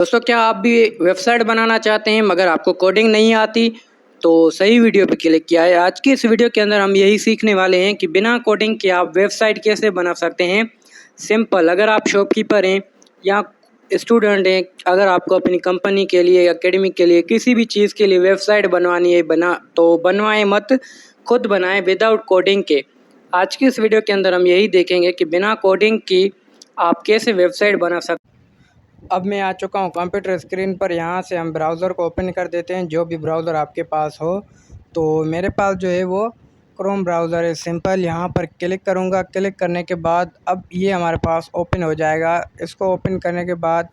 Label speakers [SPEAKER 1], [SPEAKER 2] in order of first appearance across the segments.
[SPEAKER 1] दोस्तों, क्या आप भी वेबसाइट बनाना चाहते हैं मगर आपको कोडिंग नहीं आती? तो सही वीडियो पे क्लिक किया है। आज की इस वीडियो के अंदर हम यही सीखने वाले हैं कि बिना कोडिंग के आप वेबसाइट कैसे बना सकते हैं। सिंपल, अगर आप शॉपकीपर हैं या स्टूडेंट हैं, अगर आपको अपनी कंपनी के लिए, एकेडमी के लिए, किसी भी चीज़ के लिए वेबसाइट बनवानी है तो बनवाएं मत, खुद बनाएं विदाउट कोडिंग के। आज की इस वीडियो के अंदर हम यही देखेंगे कि बिना कोडिंग की आप कैसे वेबसाइट बना सकते। अब मैं आ चुका हूँ कंप्यूटर स्क्रीन पर। यहाँ से हम ब्राउज़र को ओपन कर देते हैं, जो भी ब्राउज़र आपके पास हो। तो मेरे पास जो है वो क्रोम ब्राउज़र है। सिंपल यहाँ पर क्लिक करूँगा। क्लिक करने के बाद अब ये हमारे पास ओपन हो जाएगा। इसको ओपन करने के बाद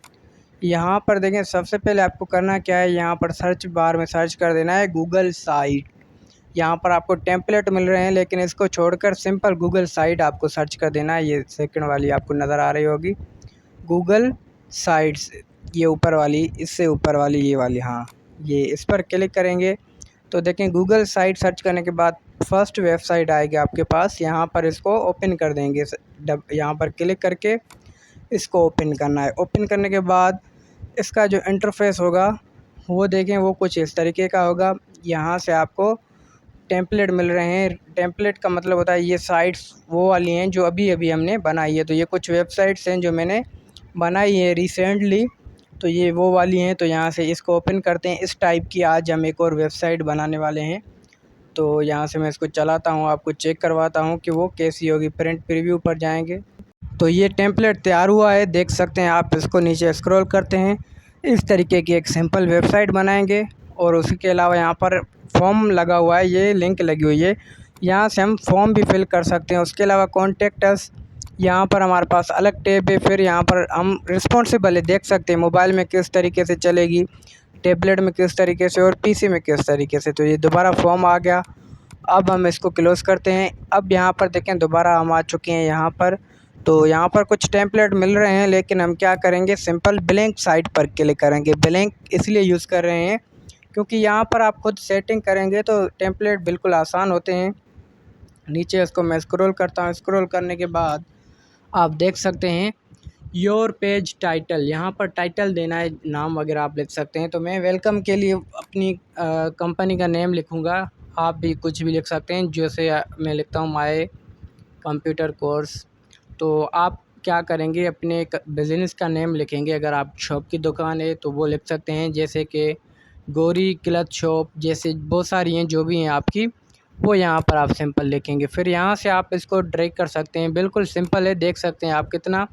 [SPEAKER 1] यहाँ पर देखें, सबसे पहले आपको करना क्या है, यहाँ पर सर्च बार में सर्च कर देना है गूगल साइट। यहाँ पर आपको टेम्पलेट मिल रहे हैं, लेकिन इसको छोड़कर सिंपल गूगल साइट आपको सर्च कर देना है। ये सेकंड वाली आपको नज़र आ रही होगी, गूगल साइट्स, ये ऊपर वाली, इससे ऊपर वाली ये वाली, हाँ ये, इस पर क्लिक करेंगे तो देखें गूगल साइट सर्च करने के बाद फर्स्ट वेबसाइट आएगी आपके पास। यहाँ पर इसको ओपन कर देंगे। यहाँ पर क्लिक करके इसको ओपन करना है। ओपन करने के बाद इसका जो इंटरफेस होगा वो देखें, वो कुछ इस तरीके का होगा। यहाँ से आपको टेम्पलेट मिल रहे हैं। टेम्पलेट का मतलब होता है ये साइट्स वो वाली हैं जो अभी अभी हमने बनाई है। तो ये कुछ वेबसाइट्स हैं जो मैंने बनाई है रिसेंटली, तो ये वो वाली हैं। तो यहाँ से इसको ओपन करते हैं। इस टाइप की आज हम एक और वेबसाइट बनाने वाले हैं। तो यहाँ से मैं इसको चलाता हूँ, आपको चेक करवाता हूँ कि वो कैसी होगी। प्रिंट प्रीव्यू पर जाएंगे तो ये टेम्पलेट तैयार हुआ है, देख सकते हैं आप। इसको नीचे स्क्रॉल करते हैं, इस तरीके की एक सिंपल वेबसाइट बनाएंगे। और उसके अलावा यहाँ पर फॉर्म लगा हुआ है, ये लिंक लगी हुई है, यहाँ से हम फॉर्म भी फिल कर सकते हैं। उसके अलावा कॉन्टेक्ट अस, यहाँ पर हमारे पास अलग टैब है। फिर यहाँ पर हम रिस्पॉन्सिबल है, देख सकते हैं मोबाइल में किस तरीके से चलेगी, टैबलेट में किस तरीके से और पीसी में किस तरीके से। तो ये दोबारा फॉर्म आ गया। अब हम इसको क्लोज़ करते हैं। अब यहाँ पर देखें, दोबारा हम आ चुके हैं यहाँ पर। तो यहाँ पर कुछ टेम्पलेट मिल रहे हैं, लेकिन हम क्या करेंगे, सिंपल ब्लैंक साइट पर क्लिक करेंगे। ब्लैंक इसलिए यूज़ कर रहे हैं क्योंकि यहाँ पर आप खुद सेटिंग करेंगे तो टेम्पलेट बिल्कुल आसान होते हैं। नीचे इसको मैं स्क्रॉल करता हूँ। स्क्रॉल करने के बाद आप देख सकते हैं योर पेज टाइटल, यहाँ पर टाइटल देना है, नाम वगैरह आप लिख सकते हैं। तो मैं वेलकम के लिए अपनी कंपनी का नेम लिखूँगा। आप भी कुछ भी लिख सकते हैं, जैसे मैं लिखता हूँ माय कंप्यूटर कोर्स। तो आप क्या करेंगे, अपने बिज़नेस का नेम लिखेंगे। अगर आप शॉप की दुकान है तो वो लिख सकते हैं, जैसे कि गौरी क्लथ शॉप, जैसे बहुत सारी हैं जो भी हैं आपकी, वो यहाँ पर आप सिंपल लिखेंगे। फिर यहाँ से आप इसको ड्रैग कर सकते हैं। बिल्कुल सिंपल है, देख सकते हैं आप कितना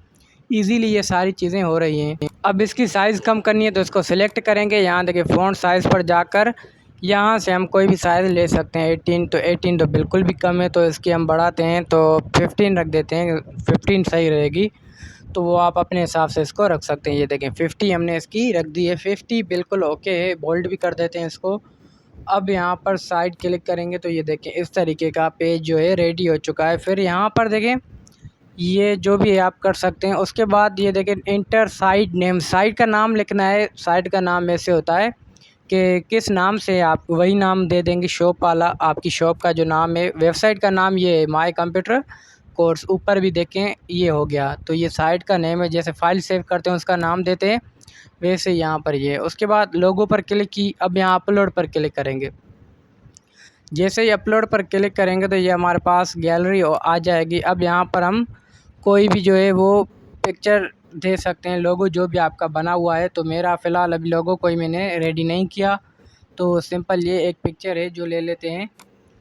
[SPEAKER 1] इजीली ये सारी चीज़ें हो रही हैं। अब इसकी साइज़ कम करनी है तो इसको सिलेक्ट करेंगे। यहाँ देखिए फ़ॉन्ट साइज़ पर जाकर यहाँ से हम कोई भी साइज़ ले सकते हैं। 18, तो 18 तो बिल्कुल भी कम है, तो इसकी हम बढ़ाते हैं, तो 15 रख देते हैं। 15 सही रहेगी, तो वो आप अपने हिसाब से इसको रख सकते हैं। ये देखें 50 हमने इसकी रख दी है। 50 बिल्कुल ओके है। बोल्ड भी कर देते हैं इसको। अब यहाँ पर साइड क्लिक करेंगे तो ये देखें इस तरीके का पेज जो है रेडी हो चुका है। फिर यहाँ पर देखें, ये जो भी है आप कर सकते हैं। उसके बाद ये देखें इंटर साइट नेम, साइट का नाम लिखना है। साइट का नाम ऐसे होता है कि किस नाम से आप वही नाम दे देंगे, शॉप वाला, आपकी शॉप का जो नाम है। वेबसाइट का नाम ये है माय कंप्यूटर कोर्स, ऊपर भी देखें ये हो गया। तो ये साइट का नेम है, जैसे फ़ाइल सेव करते हैं उसका नाम देते हैं, वैसे यहाँ पर ये। उसके बाद लोगो पर क्लिक की। अब यहाँ अपलोड पर क्लिक करेंगे। जैसे ही अपलोड पर क्लिक करेंगे तो ये हमारे पास गैलरी आ जाएगी। अब यहाँ पर हम कोई भी जो है वो पिक्चर दे सकते हैं, लोगो जो भी आपका बना हुआ है। तो मेरा फ़िलहाल अभी लोगो कोई मैंने रेडी नहीं किया, तो सिंपल ये एक पिक्चर है जो ले लेते हैं।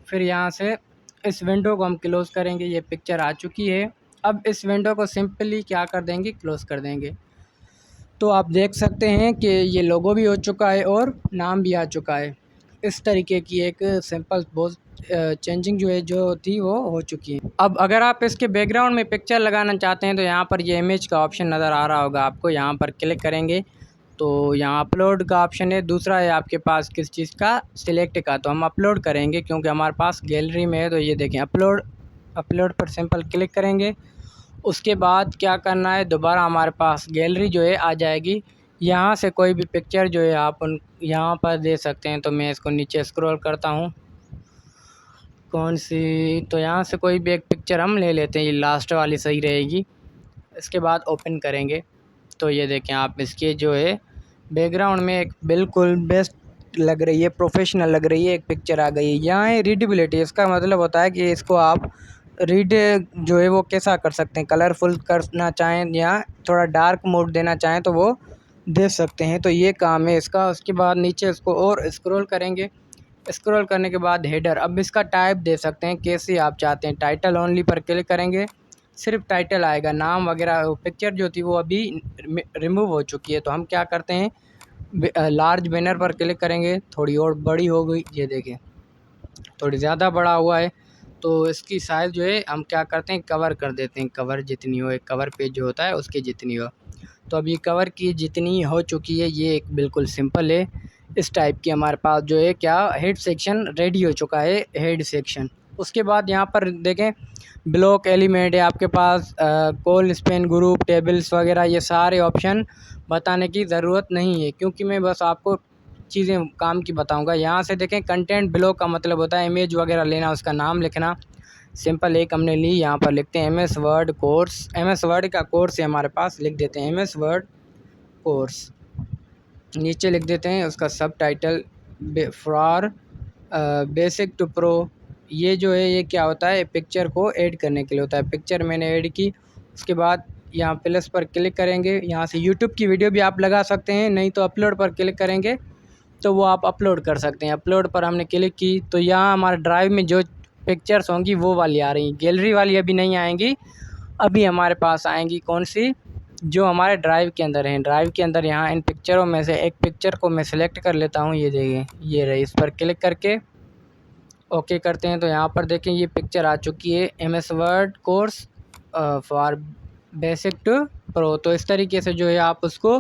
[SPEAKER 1] फिर यहाँ से इस विंडो को हम क्लोज़ करेंगे। ये पिक्चर आ चुकी है। अब इस विंडो को सिंपली क्या कर देंगे, क्लोज़ कर देंगे। तो आप देख सकते हैं कि ये लोगो भी हो चुका है और नाम भी आ चुका है। इस तरीके की एक सिंपल बहुत चेंजिंग जो है जो थी वो हो चुकी है। अब अगर आप इसके बैकग्राउंड में पिक्चर लगाना चाहते हैं तो यहाँ पर ये इमेज का ऑप्शन नज़र आ रहा होगा आपको। यहाँ पर क्लिक करेंगे तो यहाँ अपलोड का ऑप्शन है। दूसरा है आपके पास किस चीज़ का, सिलेक्ट का। तो हम अपलोड करेंगे क्योंकि हमारे पास गैलरी में है। तो ये देखें अपलोड, अपलोड पर सिंपल क्लिक करेंगे। उसके बाद क्या करना है, दोबारा हमारे पास गैलरी जो है आ जाएगी। यहाँ से कोई भी पिक्चर जो है आप उन यहाँ पर दे सकते हैं। तो मैं इसको नीचे स्क्रॉल करता हूँ, कौन सी, तो यहाँ से कोई भी एक पिक्चर हम ले लेते हैं, ये लास्ट वाली सही रहेगी। इसके बाद ओपन करेंगे तो ये देखें आप, इसके जो है बैकग्राउंड में एक बिल्कुल बेस्ट लग रही है, प्रोफेशनल लग रही है एक पिक्चर आ गई है। यहाँ है रीडेबिलिटी, इसका मतलब होता है कि इसको आप रीड जो है वो कैसा कर सकते हैं, कलरफुल करना चाहें या थोड़ा डार्क मोड देना चाहें तो वो दे सकते हैं। तो ये काम है इसका। उसके बाद नीचे इसको और स्क्रॉल करेंगे, स्क्रॉल करने के बाद हेडर, अब इसका टाइप दे सकते हैं कैसे आप चाहते हैं। टाइटल ओनली पर क्लिक करेंगे, सिर्फ टाइटल आएगा, नाम वगैरह पिक्चर जो थी वो अभी रिमूव हो चुकी है। तो हम क्या करते हैं, लार्ज बैनर पर क्लिक करेंगे, थोड़ी और बड़ी हो गई, ये देखें थोड़ी ज़्यादा बड़ा हुआ है। तो इसकी साइज़ जो है हम क्या करते हैं, कवर कर देते हैं, कवर जितनी हो, एक कवर पेज जो होता है उसकी जितनी हो। तो अब ये कवर की जितनी हो चुकी है, ये एक बिल्कुल सिंपल है। इस टाइप की हमारे पास जो है क्या हेड सेक्शन रेडी हो चुका है, हेड सेक्शन। उसके बाद यहाँ पर देखें ब्लॉक एलिमेंट है आपके पास, कॉल स्पेन ग्रुप टेबल्स वगैरह, ये सारे ऑप्शन बताने की ज़रूरत नहीं है क्योंकि मैं बस आपको चीज़ें काम की बताऊंगा। यहाँ से देखें कंटेंट ब्लॉक का मतलब होता है इमेज वगैरह लेना, उसका नाम लिखना। सिंपल एक हमने ली, यहाँ पर लिखते हैं MS Word course, MS word का कोर्स है हमारे पास, लिख देते हैं MS वर्ड कोर्स। नीचे लिख देते हैं उसका subtitle for basic to pro. ये जो है ये क्या होता है, पिक्चर को ऐड करने के लिए होता है। पिक्चर मैंने ऐड की, उसके बाद यहाँ प्लस पर क्लिक करेंगे, यहाँ से यूट्यूब की वीडियो भी आप लगा सकते हैं, नहीं तो अपलोड पर क्लिक करेंगे तो वो आप अपलोड कर सकते हैं। अपलोड पर हमने क्लिक की तो यहाँ हमारे ड्राइव में जो पिक्चर्स होंगी वो वाली आ रही, गैलरी वाली अभी नहीं आएंगी। अभी हमारे पास आएंगी कौन सी, जो हमारे ड्राइव के अंदर हैं। ड्राइव के अंदर यहाँ इन पिक्चरों में से एक पिक्चर को मैं सिलेक्ट कर लेता हूँ, ये देखें ये रही। इस पर क्लिक करके ओके करते हैं तो यहाँ पर देखें ये पिक्चर आ चुकी है, MS Word course for basic to pro. तो इस तरीके से जो है आप उसको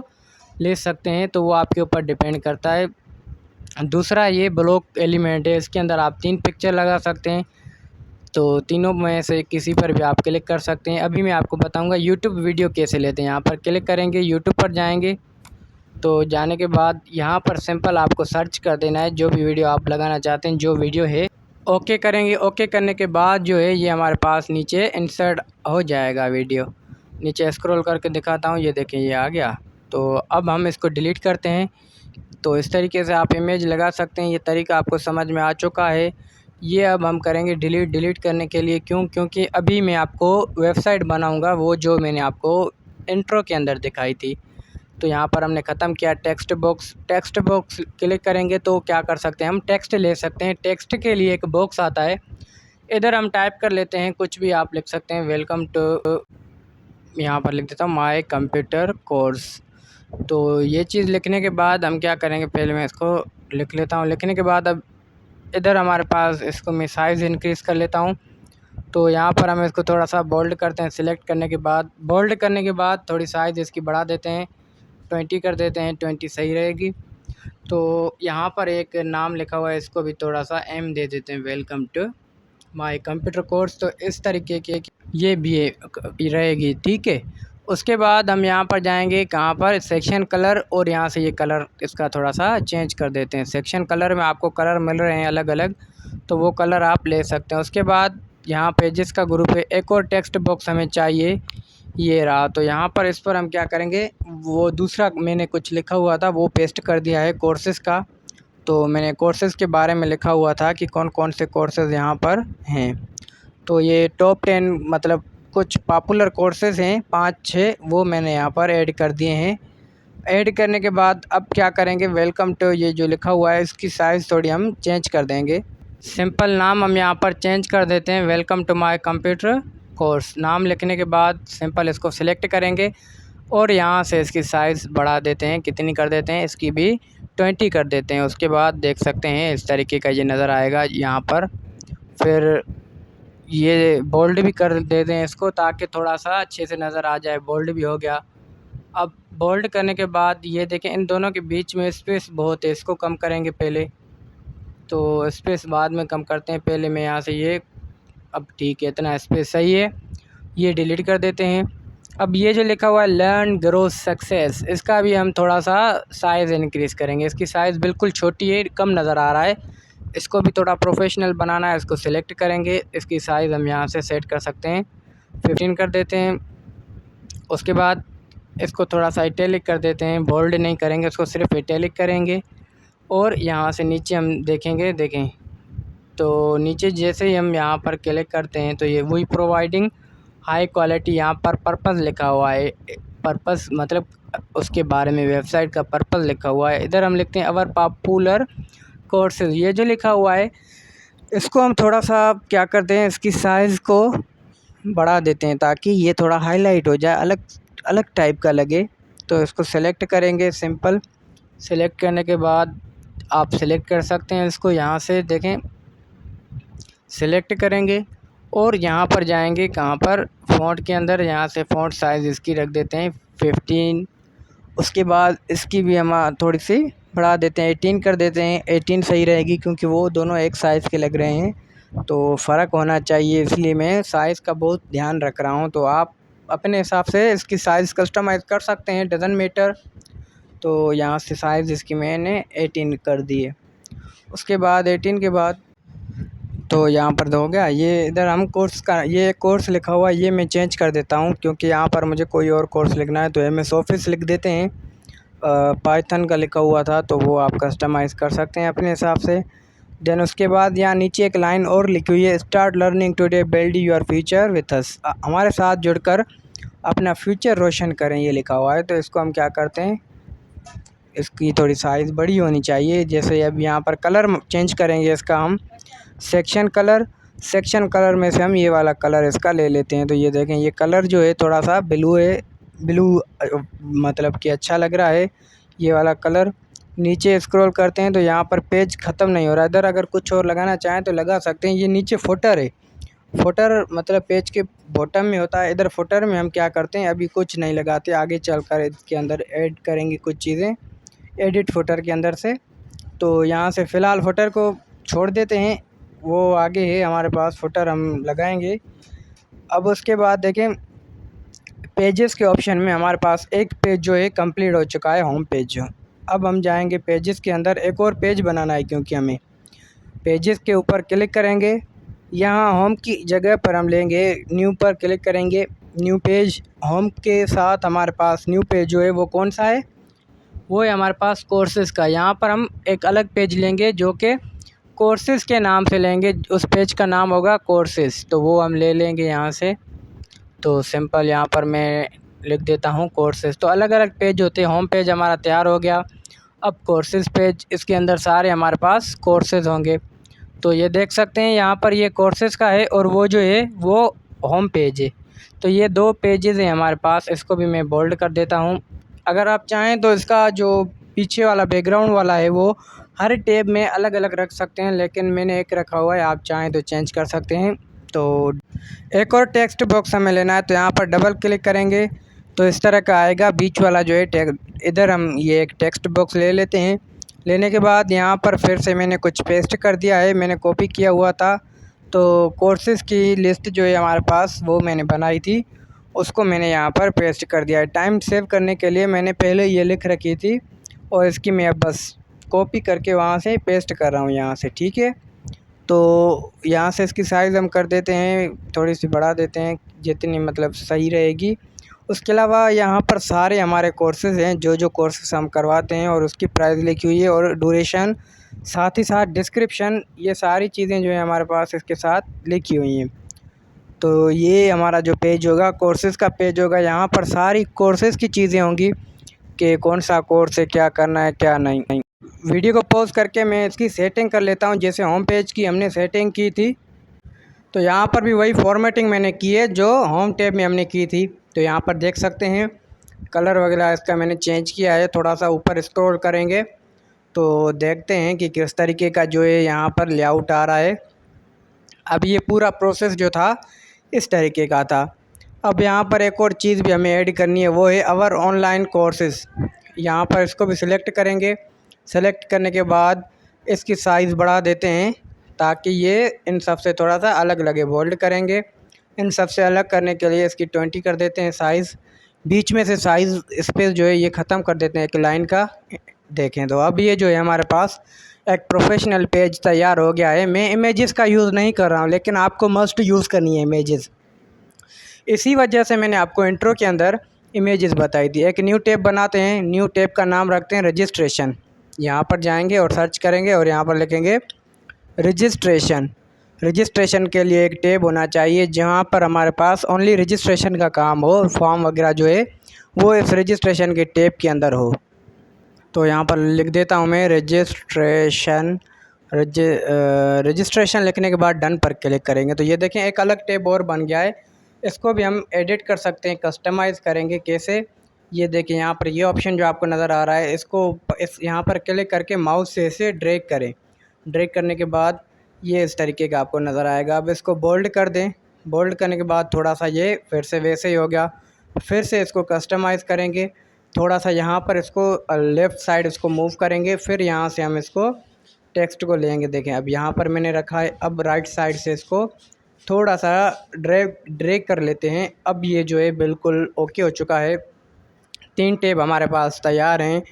[SPEAKER 1] ले सकते हैं, तो वो आपके ऊपर डिपेंड करता है। दूसरा ये ब्लॉक एलिमेंट है, इसके अंदर आप 3 पिक्चर लगा सकते हैं, तो तीनों में से किसी पर भी आप क्लिक कर सकते हैं। अभी मैं आपको बताऊंगा यूट्यूब वीडियो कैसे लेते हैं। यहाँ पर क्लिक करेंगे, यूट्यूब पर जाएंगे, तो जाने के बाद यहाँ पर सिंपल आपको सर्च कर देना है जो भी वीडियो आप लगाना चाहते हैं, जो वीडियो है। ओके करेंगे, ओके करने के बाद जो है ये हमारे पास नीचे इंसर्ट हो जाएगा वीडियो। नीचे स्क्रॉल करके दिखाता हूँ, ये देखें ये आ गया। तो अब हम इसको डिलीट करते हैं। तो इस तरीके से आप इमेज लगा सकते हैं, ये तरीका आपको समझ में आ चुका है। ये अब हम करेंगे डिलीट करने के लिए, क्योंकि अभी मैं आपको वेबसाइट बनाऊंगा, वो जो मैंने आपको इंट्रो के अंदर दिखाई थी। तो यहाँ पर हमने ख़त्म किया। टेक्स्ट बॉक्स क्लिक करेंगे तो क्या कर सकते हैं, हम टेक्स्ट ले सकते हैं। टेक्स्ट के लिए एक बॉक्स आता है, इधर हम टाइप कर लेते हैं, कुछ भी आप लिख सकते हैं। वेलकम टू, यहाँ पर लिख देता हूँ माय कंप्यूटर कोर्स। तो ये चीज़ लिखने के बाद हम क्या करेंगे, पहले मैं इसको लिख लेता हूँ। लिखने के बाद अब इधर हमारे पास इसको मैं साइज़ इंक्रीज़ कर लेता हूँ। तो यहाँ पर हम इसको थोड़ा सा बोल्ड करते हैं। सिलेक्ट करने के बाद, बोल्ड करने के बाद थोड़ी साइज़ इसकी बढ़ा देते हैं, 20 कर देते हैं, 20 सही रहेगी। तो यहाँ पर एक नाम लिखा हुआ है, इसको भी थोड़ा सा M दे देते हैं, welcome to my computer course. तो इस तरीके की ये भी रहेगी, ठीक है। उसके बाद हम यहाँ पर जाएंगे, कहाँ पर, सेक्शन कलर, और यहाँ से ये कलर इसका थोड़ा सा चेंज कर देते हैं। सेक्शन कलर में आपको कलर मिल रहे हैं अलग अलग, तो वो कलर आप ले सकते हैं। उसके बाद यहाँ पेजेस का ग्रुप है, एक और टेक्स्ट बॉक्स हमें चाहिए, ये रहा। तो यहाँ पर इस पर हम क्या करेंगे, वो दूसरा मैंने कुछ लिखा हुआ था वो पेस्ट कर दिया है कोर्सेज़ का। तो मैंने कोर्सेज़ के बारे में लिखा हुआ था कि कौन कौन से कोर्सेज़ यहाँ पर हैं। तो ये टॉप 10 मतलब कुछ पॉपुलर कोर्सेज़ हैं 5-6, वो मैंने यहाँ पर ऐड कर दिए हैं। ऐड करने के बाद अब क्या करेंगे, वेलकम टू ये जो लिखा हुआ है इसकी साइज़ थोड़ी हम चेंज कर देंगे। सिंपल नाम हम यहाँ पर चेंज कर देते हैं, welcome to my computer course. नाम लिखने के बाद सिंपल इसको सिलेक्ट करेंगे और यहाँ से इसकी साइज़ बढ़ा देते हैं, कितनी कर देते हैं, इसकी भी 20 कर देते हैं। उसके बाद देख सकते हैं इस तरीके का ये नज़र आएगा यहाँ पर। फिर ये बोल्ड भी कर देते हैं इसको, ताकि थोड़ा सा अच्छे से नज़र आ जाए। बोल्ड भी हो गया। अब बोल्ड करने के बाद ये देखें इन दोनों के बीच में स्पेस बहुत है, इसको कम करेंगे पहले। तो स्पेस बाद में कम करते हैं, पहले मैं यहाँ से ये, अब ठीक है इतना स्पेस सही है, ये डिलीट कर देते हैं। अब ये जो लिखा हुआ है लर्न ग्रो सक्सेस, इसका भी हम थोड़ा सा साइज़ इंक्रीज़ करेंगे। इसकी साइज़ बिल्कुल छोटी है, कम नज़र आ रहा है, इसको भी थोड़ा प्रोफेशनल बनाना है। इसको सिलेक्ट करेंगे, इसकी साइज़ हम यहाँ से सेट कर सकते हैं, 15 कर देते हैं। उसके बाद इसको थोड़ा सा इटैलिक कर देते हैं, बोल्ड नहीं करेंगे, इसको सिर्फ इटैलिक करेंगे। और यहाँ से नीचे हम देखेंगे, देखें तो नीचे जैसे ही हम यहाँ पर क्लिक करते हैं तो ये वही प्रोवाइडिंग हाई क्वालिटी, यहाँ पर पर्पस लिखा हुआ है। पर्पस मतलब उसके बारे में वेबसाइट का पर्पस लिखा हुआ है। इधर हम लिखते हैं अवर पॉपुलर कोर्सेज, ये जो लिखा हुआ है इसको हम थोड़ा सा क्या करते हैं, इसकी साइज़ को बढ़ा देते हैं ताकि ये थोड़ा हाईलाइट हो जाए, अलग अलग टाइप का लगे। तो इसको सेलेक्ट करेंगे, सिंपल सेलेक्ट करने के बाद आप सेलेक्ट कर सकते हैं इसको, यहाँ से देखें सेलेक्ट करेंगे और यहाँ पर जाएंगे कहाँ पर, फ़ॉन्ट के अंदर, यहाँ से फ़ॉन्ट साइज़ इसकी रख देते हैं 15। उसके बाद इसकी भी हम थोड़ी सी बढ़ा देते हैं, 18 कर देते हैं। 18 सही रहेगी क्योंकि वो दोनों एक साइज़ के लग रहे हैं तो फ़र्क होना चाहिए, इसलिए मैं साइज़ का बहुत ध्यान रख रहा हूँ। तो आप अपने हिसाब से इसकी साइज़ कस्टमाइज़ कर सकते हैं, डज़न मैटर। तो यहाँ से साइज़ इसकी मैंने 18 कर दी है। उसके बाद 18 के बाद तो यहाँ पर हो गया ये। इधर हम कोर्स का ये कोर्स लिखा हुआ है ये मैं चेंज कर देता हूँ क्योंकि यहाँ पर मुझे कोई और कोर्स लिखना है तो MS ऑफिस लिख देते हैं। पाइथन का लिखा हुआ था तो वो आप कस्टमाइज़ कर सकते हैं अपने हिसाब से। देन उसके बाद यहाँ नीचे एक लाइन और लिखी हुई है, start learning today build your future with us, हमारे साथ जुड़कर अपना फ्यूचर रोशन करें, ये लिखा हुआ है। तो इसको हम क्या करते हैं, इसकी थोड़ी साइज़ बड़ी होनी चाहिए। जैसे अब यहाँ पर कलर चेंज करेंगे इसका हम, सेक्शन कलर में से हम ये वाला कलर इसका ले लेते हैं। तो ये देखें ये कलर जो है थोड़ा सा ब्लू है, ब्लू मतलब कि अच्छा लग रहा है ये वाला कलर। नीचे स्क्रॉल करते हैं तो यहाँ पर पेज ख़त्म नहीं हो रहा, इधर अगर कुछ और लगाना चाहें तो लगा सकते हैं। ये नीचे फुटर है, फुटर मतलब पेज के बॉटम में होता है। इधर फुटर में हम क्या करते हैं, अभी कुछ नहीं लगाते, आगे चलकर इसके अंदर ऐड करेंगे कुछ चीज़ें एडिट फुटर के अंदर से। तो यहाँ से फ़िलहाल फुटर को छोड़ देते हैं, वो आगे है हमारे पास, फुटर हम लगाएंगे। अब उसके बाद देखें पेजेस के ऑप्शन में हमारे पास एक पेज जो है कंप्लीट हो चुका है, होम पेज जो। अब हम जाएंगे पेजेस के अंदर, एक और पेज बनाना है क्योंकि हमें पेजेस के ऊपर क्लिक करेंगे। यहाँ होम की जगह पर हम लेंगे न्यू पर क्लिक करेंगे, न्यू पेज। होम के साथ हमारे पास न्यू पेज जो है वो कौन सा है, वो है हमारे पास कोर्सेज़ का। यहाँ पर हम एक अलग पेज लेंगे जो कि कोर्सेज़ के नाम से लेंगे, उस पेज का नाम होगा कोर्सेज़, तो वो हम ले लेंगे यहाँ से। तो सिंपल यहाँ पर मैं लिख देता हूँ कोर्सेज़। तो अलग अलग पेज होते हैं, होम पेज हमारा तैयार हो गया। अब कोर्सेज़ पेज, इसके अंदर सारे हमारे पास कोर्सेज़ होंगे। तो ये देख सकते हैं यहाँ पर ये कोर्सेज़ का है और वो जो है वो होम पेज है। तो ये दो पेजेस हैं हमारे पास, इसको भी मैं बोल्ड कर देता हूँ। अगर आप चाहें तो इसका जो पीछे वाला बैकग्राउंड वाला है वो हर टैब में अलग अलग रख सकते हैं, लेकिन मैंने एक रखा हुआ है, आप चाहें तो चेंज कर सकते हैं। तो एक और टेक्स्ट बॉक्स हमें लेना है, तो यहाँ पर डबल क्लिक करेंगे तो इस तरह का आएगा बीच वाला जो है इधर हम ये एक टेक्स्ट बॉक्स ले लेते हैं। लेने के बाद यहाँ पर फिर से मैंने कुछ पेस्ट कर दिया है, मैंने कॉपी किया हुआ था। तो कोर्सेज़ की लिस्ट जो है हमारे पास वो मैंने बनाई थी, उसको मैंने यहाँ पर पेस्ट कर दिया है। टाइम सेव करने के लिए मैंने पहले ये लिख रखी थी और इसकी मैं अब बस कॉपी करके वहाँ से पेस्ट कर रहा हूँ यहाँ से, ठीक है। तो यहाँ से इसकी साइज़ हम कर देते हैं, थोड़ी सी बढ़ा देते हैं जितनी मतलब सही रहेगी। उसके अलावा यहाँ पर सारे हमारे कोर्सेज़ हैं, जो जो कोर्सेज़ हम करवाते हैं और उसकी प्राइस लिखी हुई है और ड्यूरेशन, साथ ही साथ डिस्क्रिप्शन, ये सारी चीज़ें जो है हमारे पास इसके साथ लिखी हुई हैं। तो ये हमारा जो पेज होगा कोर्सेज़ का पेज होगा, यहाँ पर सारी कोर्सेज़ की चीज़ें होंगी कि कौन सा कोर्स है, क्या करना है क्या नहीं। वीडियो को पॉज करके मैं इसकी सेटिंग कर लेता हूँ, जैसे होम पेज की हमने सेटिंग की थी तो यहाँ पर भी वही फॉर्मेटिंग मैंने की है जो होम टैब में हमने की थी। तो यहाँ पर देख सकते हैं कलर वगैरह इसका मैंने चेंज किया है। थोड़ा सा ऊपर स्क्रॉल करेंगे तो देखते हैं कि किस तरीके का जो है यहाँ पर लेआउट आ रहा है। अब ये पूरा प्रोसेस जो था इस तरीके का था। अब यहाँ पर एक और चीज़ भी हमें ऐड करनी है, वो है अवर ऑनलाइन कोर्सेज़। यहाँ पर इसको भी सिलेक्ट करेंगे, सेलेक्ट करने के बाद इसकी साइज़ बढ़ा देते हैं ताकि ये इन सब से थोड़ा सा अलग लगे, बोल्ड करेंगे। इन सब से अलग करने के लिए इसकी 20 कर देते हैं साइज़, बीच में से साइज़ स्पेस जो है ये ख़त्म कर देते हैं एक लाइन का। देखें तो अब ये जो है हमारे पास एक प्रोफेशनल पेज तैयार हो गया है। मैं इमेजेस का यूज़ नहीं कर रहा हूँ, लेकिन आपको मस्ट यूज़ करनी है इमेजेस। इसी वजह से मैंने आपको इंट्रो के अंदर इमेजेस बताई थी। एक न्यू टैब बनाते हैं, न्यू टैब का नाम रखते हैं रजिस्ट्रेशन। यहाँ पर जाएंगे और सर्च करेंगे और यहाँ पर लिखेंगे रजिस्ट्रेशन। रजिस्ट्रेशन के लिए एक टैब होना चाहिए जहाँ पर हमारे पास ओनली रजिस्ट्रेशन का काम हो, फॉर्म वगैरह जो है वो इस रजिस्ट्रेशन के टैब के अंदर हो। तो यहाँ पर लिख देता हूँ मैं रजिस्ट्रेशन। रजिस्ट्रेशन लिखने के बाद डन पर क्लिक करेंगे तो ये देखें एक अलग टैब और बन गया है। इसको भी हम एडिट कर सकते हैं, कस्टमाइज़ करेंगे कैसे, ये देखिए यहाँ पर ये ऑप्शन जो आपको नज़र आ रहा है, इसको यहाँ पर क्लिक करके माउस से इसे ड्रैग करें। ड्रैग करने के बाद ये इस तरीके का आपको नज़र आएगा। अब इसको बोल्ड कर दें। बोल्ड करने के बाद थोड़ा सा ये फिर से वैसे ही हो गया। फिर से इसको कस्टमाइज़ करेंगे, थोड़ा सा यहाँ पर इसको लेफ़्ट साइड इसको मूव करेंगे। फिर यहाँ से हम इसको टेक्स्ट को लेंगे। देखें अब यहाँ पर मैंने रखा है। अब राइट साइड से इसको थोड़ा सा ड्रैग कर लेते हैं। अब ये जो है बिल्कुल ओके हो चुका है। 3 टैब हमारे पास तैयार हैं।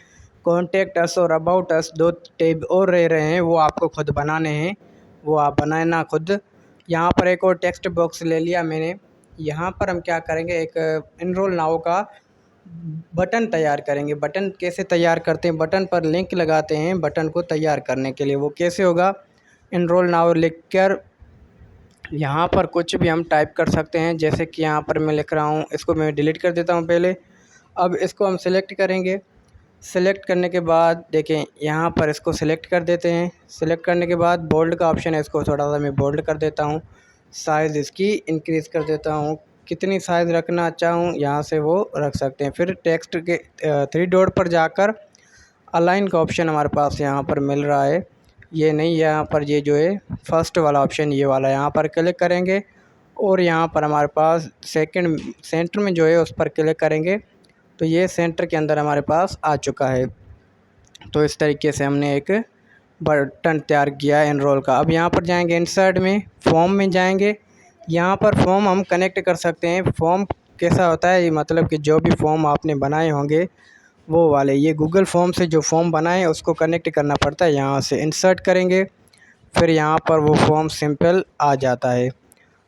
[SPEAKER 1] कॉन्टेक्ट अस और अबाउट अस 2 टैब और रह रहे हैं, वो आपको खुद बनाने हैं, वो आप बनाना खुद। यहाँ पर एक और टेक्स्ट बॉक्स ले लिया मैंने। यहाँ पर हम क्या करेंगे, एक एनरोल नाउ का बटन तैयार करेंगे। बटन कैसे तैयार करते हैं, बटन पर लिंक लगाते हैं बटन को तैयार करने के लिए। वो कैसे होगा, एनरोल नाउ लिख कर यहाँ पर कुछ भी हम टाइप कर सकते हैं। जैसे कि यहाँ पर मैं लिख रहा हूँ, इसको मैं डिलीट कर देता हूँ पहले। अब इसको हम सिलेक्ट करेंगे। सिलेक्ट करने के बाद देखें यहाँ पर इसको सिलेक्ट कर देते हैं। सिलेक्ट करने के बाद बोल्ड का ऑप्शन है, इसको थोड़ा सा मैं बोल्ड कर देता हूँ। साइज़ इसकी इंक्रीज़ कर देता हूँ। कितनी साइज़ रखना चाहूँ यहाँ से वो रख सकते हैं। फिर टेक्स्ट के 3 डॉट पर जाकर अलाइन का ऑप्शन हमारे पास यहाँ पर मिल रहा है। ये नहीं, यहाँ पर ये जो है फर्स्ट वाला ऑप्शन ये वाला, यहाँ पर क्लिक करेंगे और यहाँ पर हमारे पास सेकंड सेंटर में जो है उस पर क्लिक करेंगे तो ये सेंटर के अंदर हमारे पास आ चुका है। तो इस तरीके से हमने एक बटन तैयार किया है एनरोल का। अब यहाँ पर जाएंगे इंसर्ट में, फॉर्म में जाएंगे। यहाँ पर फॉर्म हम कनेक्ट कर सकते हैं। फॉर्म कैसा होता है, मतलब कि जो भी फॉर्म आपने बनाए होंगे वो वाले, ये गूगल फॉर्म से जो फॉर्म बनाए उसको कनेक्ट करना पड़ता है। यहाँ से इंसर्ट करेंगे, फिर यहाँ पर वो फॉर्म सिंपल आ जाता है।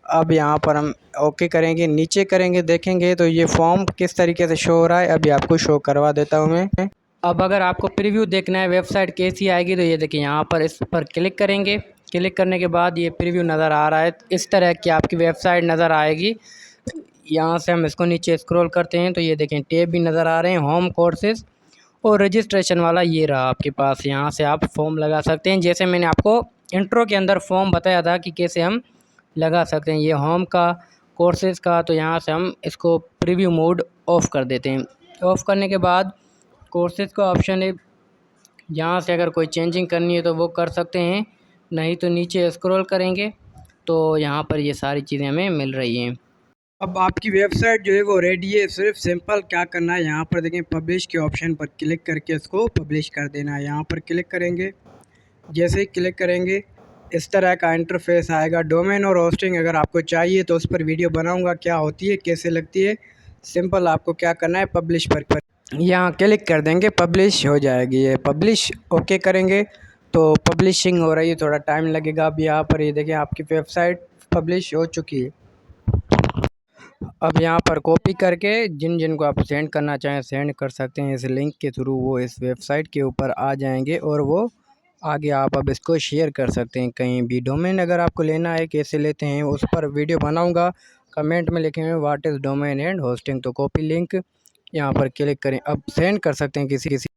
[SPEAKER 1] अब यहाँ पर हम ओके करेंगे, नीचे करेंगे, देखेंगे तो ये फॉर्म किस तरीके से शो हो रहा है। अभी आपको शो करवा देता हूँ मैं। अब अगर आपको प्रीव्यू देखना है वेबसाइट कैसी आएगी तो ये देखिए यहाँ पर इस पर क्लिक करेंगे। क्लिक करने के बाद ये प्रीव्यू नज़र आ रहा है, इस तरह की आपकी वेबसाइट नज़र आएगी। यहाँ से हम इसको नीचे स्क्रॉल करते हैं तो ये देखें टैब भी नज़र आ रहे हैं, होम कोर्सेज और रजिस्ट्रेशन वाला ये रहा आपके पास। यहाँ से आप फॉर्म लगा सकते हैं, जैसे मैंने आपको इंट्रो के अंदर फॉर्म बताया था कि कैसे हम लगा सकते हैं। ये होम का, कोर्सेज़ का, तो यहाँ से हम इसको प्रीव्यू मोड ऑफ़ कर देते हैं। ऑफ़ करने के बाद कोर्सेज़ का ऑप्शन है, यहाँ से अगर कोई चेंजिंग करनी है तो वो कर सकते हैं, नहीं तो नीचे स्क्रॉल करेंगे तो यहाँ पर ये सारी चीज़ें हमें मिल रही हैं। अब आपकी वेबसाइट जो है वो रेडी है। सिर्फ सिंपल क्या करना है, यहाँ पर देखें पब्लिश के ऑप्शन पर क्लिक करके इसको पब्लिश कर देना है। यहाँ पर क्लिक करेंगे, जैसे ही क्लिक करेंगे इस तरह का इंटरफेस आएगा। डोमेन और होस्टिंग अगर आपको चाहिए तो उस पर वीडियो बनाऊंगा, क्या होती है, कैसे लगती है। सिंपल आपको क्या करना है, पब्लिश पर यहाँ क्लिक कर देंगे, पब्लिश हो जाएगी। ये पब्लिश ओके करेंगे तो पब्लिशिंग हो रही है, थोड़ा टाइम लगेगा। अब यहाँ पर ये देखें आपकी वेबसाइट पब्लिश हो चुकी है। अब यहाँ पर कॉपी करके जिन जिन को आप सेंड करना चाहें सेंड कर सकते हैं। इस लिंक के थ्रू वो इस वेबसाइट के ऊपर आ जाएंगे और वो आगे आप अब इसको शेयर कर सकते हैं कहीं भी। डोमेन अगर आपको लेना है, कैसे लेते हैं उस पर वीडियो बनाऊंगा। कमेंट में लिखेंगे what is domain and hosting, तो कॉपी लिंक यहाँ पर क्लिक करें। अब सेंड कर सकते हैं किसी